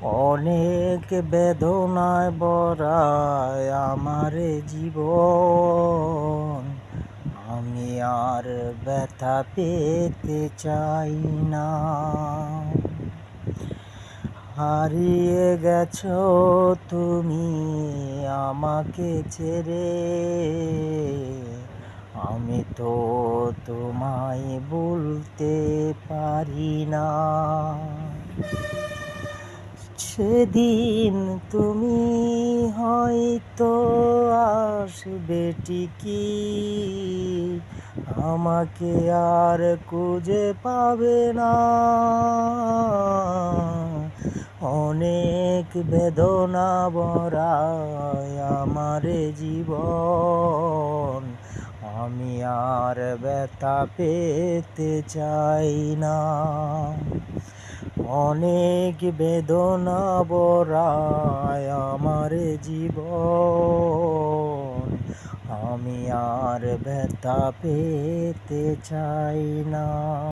অনেক বেদনায় ভরায় আমার জীবন। আমি আর ব্যথা পেতে চাই না। হারিয়ে গেছো তুমি আমাকে ছেড়ে, আমি তো তোমায় বলতে পারি না। সেদিন তুমি হয়তো আসবে ঠিকই, আমাকে আর খুঁজে পাবে না। অনেক বেদনা ভরায় আমার জীবন। আমি আর ব্যথা পেতে চাই না। অনেক বেদনা ভরায় আমার জীবন। আমি আর ব্যথা পেতে চাই না।